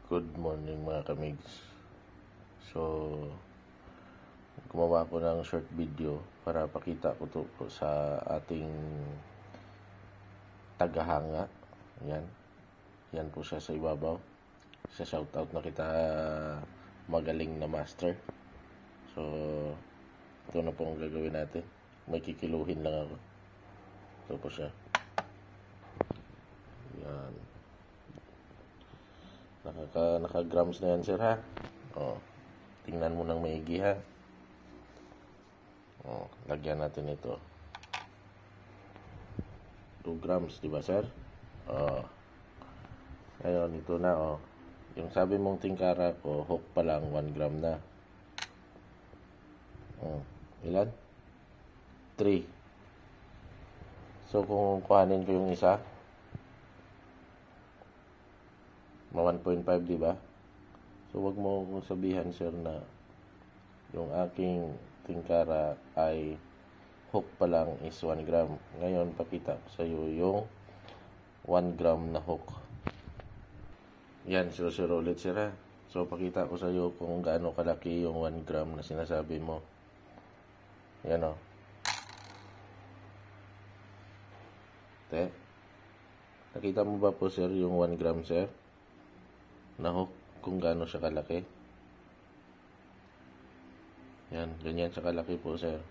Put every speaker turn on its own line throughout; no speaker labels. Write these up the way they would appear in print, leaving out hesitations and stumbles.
Good morning mga kamigs. So, gumawa ako ng short video para pakita ko to po sa ating tagahanga. Yan. Yan po siya sa ibabaw. Sa shoutout na kita, magaling na master. So, ito na po ang gagawin natin. May kikiluhin lang ako. Ito po siya. Yan. Naka-grams na yan, sir, ha? O, tingnan mo ng maigi, ha? O, lagyan natin ito. 2 grams, di ba, sir? O, ngayon, ito na, o. Yung sabi mong tingkara ko, hook pa lang, 1 gram na. O, ilan? 3. So, kung kuhanin ko yung isa, 1.5, di ba? So, wag mo kong sabihan, sir, na yung aking tingkara ay hook pa lang is 1 gram. Ngayon, pakita ko sa iyo yung 1 gram na hook. Yan, sir, ulit, sir, ha? So, pakita ko sa iyo kung gaano kalaki yung 1 gram na sinasabi mo. Yan, o. Te, nakita mo ba po, sir, yung 1 gram, sir? Na hook, kung gaano siya kalaki. Yan, ganyan siya kalaki po, sir.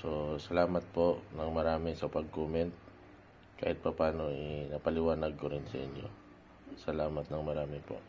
So, salamat po ng marami sa pag-comment. Kahit pa paano, napaliwanag ko rin sa inyo. Salamat ng marami po.